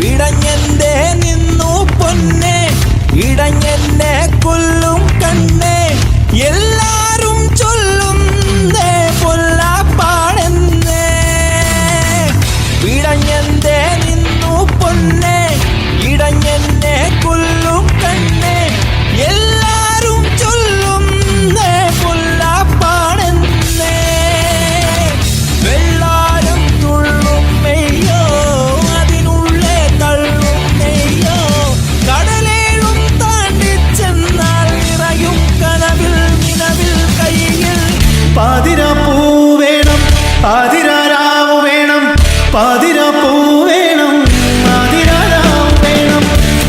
വിടഞ്ഞെന്തേ നിന്നു പൊന്നെ, ഇടഞ്ഞെന്നെ കൊല്ലും കണ്ണേ, എല്ലാരും ചൊല്ലുന്നേ പൊല്ലാപ്പാണെന്നേ. വിടഞ്ഞെന്തേ നിന്നു പൊന്നെ, ഇടഞ്ഞെന്നെ കൊല്ലും കണ്ണേ, എല്ലാരും ചൊല്ലുന്നേ പൊല്ലാപ്പാണെന്നേ. വെള്ളാരം തുള്ളും മെയ്യോ, അതിനുള്ളേ തള്ളും നെയ്യോ, കടലേഴും താണ്ടി ചെന്നാൽ നിറയും കനവിൽ നിലവിൽ കയ്യിൽ. പാതിരാപ്പൂ വേണം, പാതിരാരാവ് വേണം, പാതിരാപ്പൂ വേണം, പാതിരാരാവ് വേണം,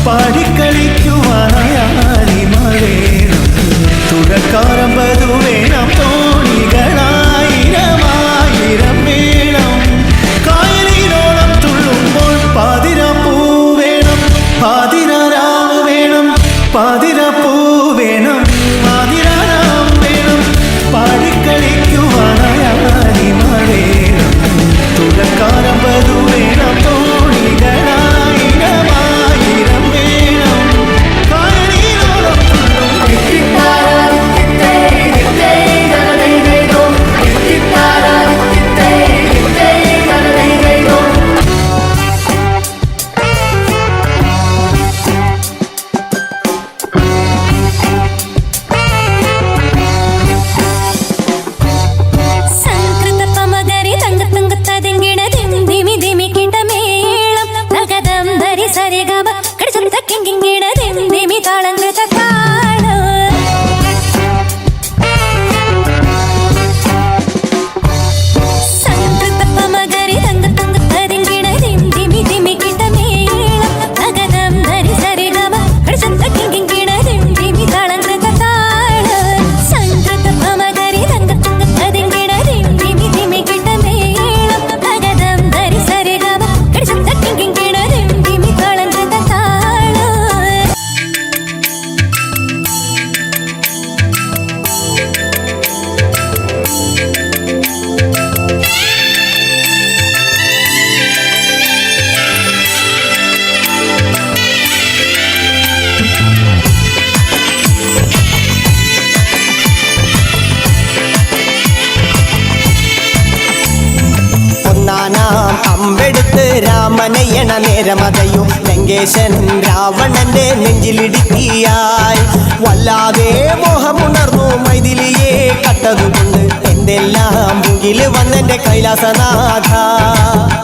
പാടിക്കളിക്കുവാനായാലിമ വേണം, തുഴക്കാരമ്പതു വേണം, തോണികളായിരമായിരം വേണം, കായലിനോളം തുള്ളുമ്പോൾ പാതിരാപ്പൂ വേണം, പാതിരാരാവ് വേണം, പാതിരാപ്പൂ വേണം, പാതിരാരാവ് വേണം, പാടിക്കളിക്കുവാനായാലിമ വേണം, തുഴക്കാരമ്പതു വേണം, തോണികളായിരമായിരം വേണം, കായലിനോളം തുള്ളുമ്പോൾ അമ്പെടുത്ത് രാമനയണ നേരമതയോ ലങ്കേശൻ രാവണന്റെ നെഞ്ചിലിടുക്കിയായി. വല്ലാതെ മോഹമുണർന്നു മൈഥിലിയെ കട്ടതുകൊണ്ട് എന്തെല്ലാം മുകില് വന്നെന്റെ കൈലാസനാഥ.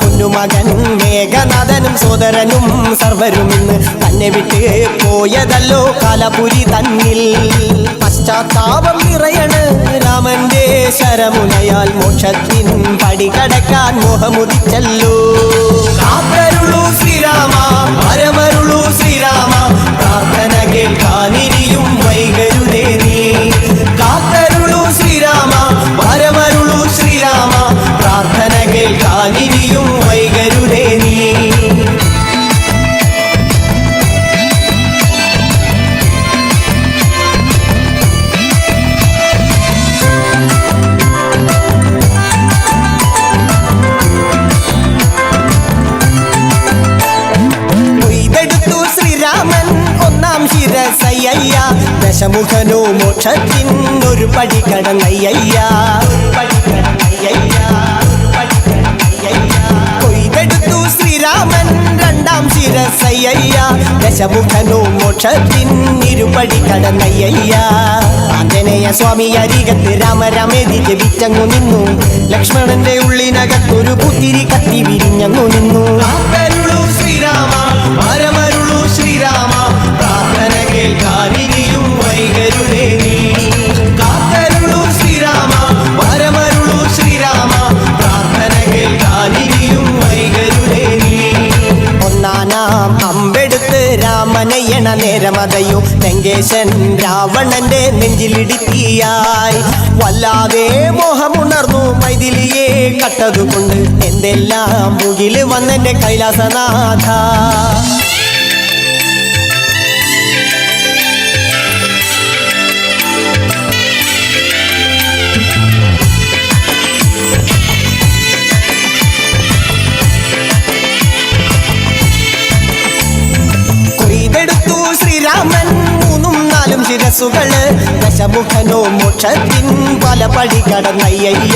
കുഞ്ഞുമകൻ മേഘനാഥനും സോദരനും സർവരും ഇന്ന് തന്നെ വിട്ട് പോയതല്ലോ കാലപുരി തന്നിൽ. പശ്ചാത്താപം നിറയണ് രാമന്റെ ശരമുനയാൽ മോക്ഷത്തിൻ പടി കടക്കാൻ മോഹമുദിച്ചല്ലോ. കാത്തരുളൂ ശ്രീരാമ, വരമരുളൂ ശ്രീരാമ, പ്രാർത്ഥന കേൾക്കാനിരിയും വൈകരുതേ നീ. കാത്തരുളൂ ശ്രീരാമ, വരമരുളൂ ശ്രീരാമ, പ്രാർത്ഥന കേൾക്കാനിരിയും വൈകരുതേ നീ. ശിരസയ്യ ദശമുഖനോ മോക്ഷത്തിൻ ഒരു പടി കടന്നയ്യ. കൊയ്തെടുത്തു ശ്രീരാമൻ രണ്ടാം ശിരസയ്യ ദശമുഖനോ മോക്ഷത്തിൻ ഇരുപടി കടന്നയ്യ. ആഞ്ജനേയ സ്വാമി അരികത്ത് രാമരാമേതി ജപിച്ചങ്ങു നിന്നു. ലക്ഷ്മണന്റെ ഉള്ളിനകത്തൊരു പുത്തിരി കത്തി വിരിഞ്ഞങ്ങു നിന്നു. ശ്രീരാമ, വരമരുളൂ ശ്രീരാമ, പ്രാർത്ഥന കേൾക്കാനിരിയും വൈകരുതേ നീ. കാത്തരുളൂ ശ്രീരാമ, വരമരുളൂ ശ്രീരാമ, പ്രാർത്ഥന കേൾക്കാനിരിയും വൈകരുതേ നീ. ഒന്നാനാം അമ്പെടുത്ത് രാമനയണ നേരമതയോ ലങ്കേശൻ രാവണന്റെ നെഞ്ചിലിടുക്കിയായി. വല്ലാതെ മോഹമുണർന്നു മൈഥിലിയെ കട്ടതുകൊണ്ട് എന്തെല്ലാം മുകില് വന്നെന്റെ കൈലാസനാഥ. ശിരസുകള് ദശമുഖനോ മോക്ഷത്തിൻ പല പടി കടന്നയ്യ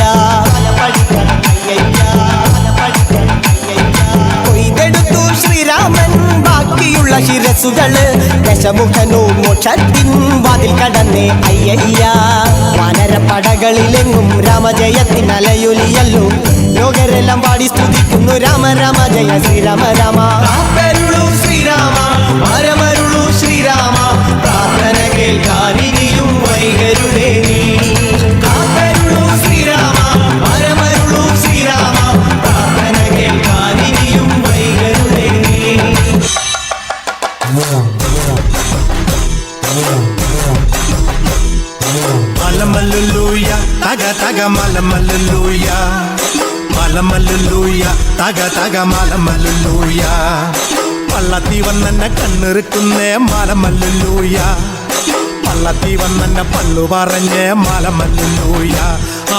കൊയ്തെടുത്തു ശ്രീരാമൻ ബാക്കിയുള്ള ശിരസുകള് ദശമുഖനോ മോക്ഷത്തിൻ വാതിൽ കടന്നേ അയ്യയ്യ വാനരപ്പടകളിലെങ്ങും രാമജയത്തിൻ അലയൊലിയല്ലോ ലോകരെല്ലാം പാടി സ്തുതിക്കുന്നു രാമ രാമ ജയ ശ്രീരാമ രാമ കാത്തരുളൂ ശ്രീരാമ വരമരുളൂ ശ്രീരാമ പ്രാർത്ഥന കേൾക്കാനിനിയും വൈകരുടേ നീ കാത്തരുളൂ ശ്രീരാമ വരമരുളൂ ശ്രീരാമ പ്രാർത്ഥന കേൾക്കാനിനിയും വൈകരുടേ നീ മലമല്ലുലൂയ തക തക മലമല്ലുലൂയ മലമല്ലുലൂയ തക തക മലമല്ലുലൂയ പള്ളത്തി വന്നെന്നെ കണ്ണിറുക്കുന്നേ മലമല്ലുലൂയ പള്ളത്തി വന്നെന്നെ പള്ളു പറഞ്ഞേ മലമല്ലുലൂയ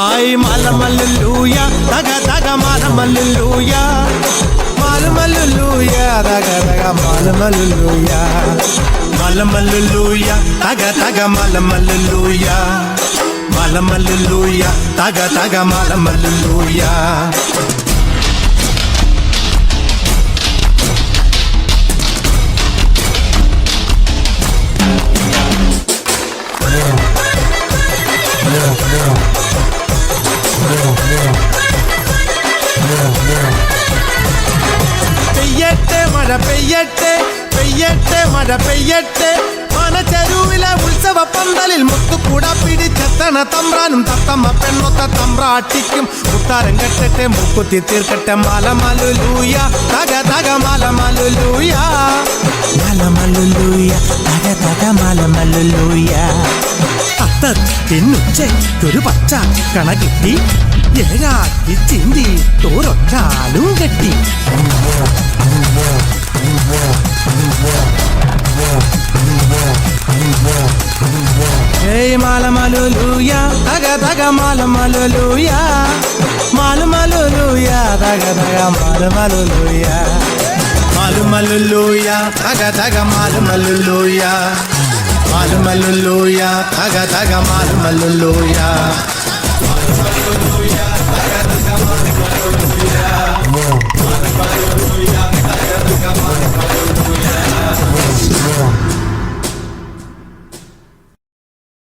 ആയി മലമല്ലുലൂയ തക തക മലമല്ലുലൂയ മലമല്ലുലൂയ തക തക മലമല്ലുലൂയ മലമല്ലുലൂയ തക തക മലമല്ലുലൂയ മലമല്ലുലൂയ തക തക മലമല്ലുലൂയ പെയ്യട്ടെ മഴ പെയ്യട്ടെ പെയ്യട്ടെ മഴ പെയ്യട്ടെ മനച്ചെരുവിലെ ഉത്സവ പന്തലിൽ മുത്തുകൂട പിടിച്ചെത്തണ തമ്പ്രാനും തത്തമ്മ പെണ്ണൊത്ത തമ്പ്രാട്ടിക്കും മുത്താരം കെട്ടട്ടെ മുക്കുത്തി തീർക്കട്ടെ മലമല്ലുലൂയ തക തക മലമല്ലുലൂയ മലമല്ലുലൂയ തക തക മലമല്ലുലൂയ അത്തത്തിനുച്ചൊരു പച്ച കണ കിട്ടി ഏഴാക്കി ചിന്തി തോരൊറ്റാലും കെട്ടി ഏയ് മലമല്ലുലൂയ തക തക മലമല്ലുലൂയ മലമല്ലുലൂയ തക തക മലമല്ലുലൂയ മലമല്ലുലൂയ തക തക മലമല്ലുലൂയ മലമല്ലുലൂയ തക തക മലമല്ലുലൂയ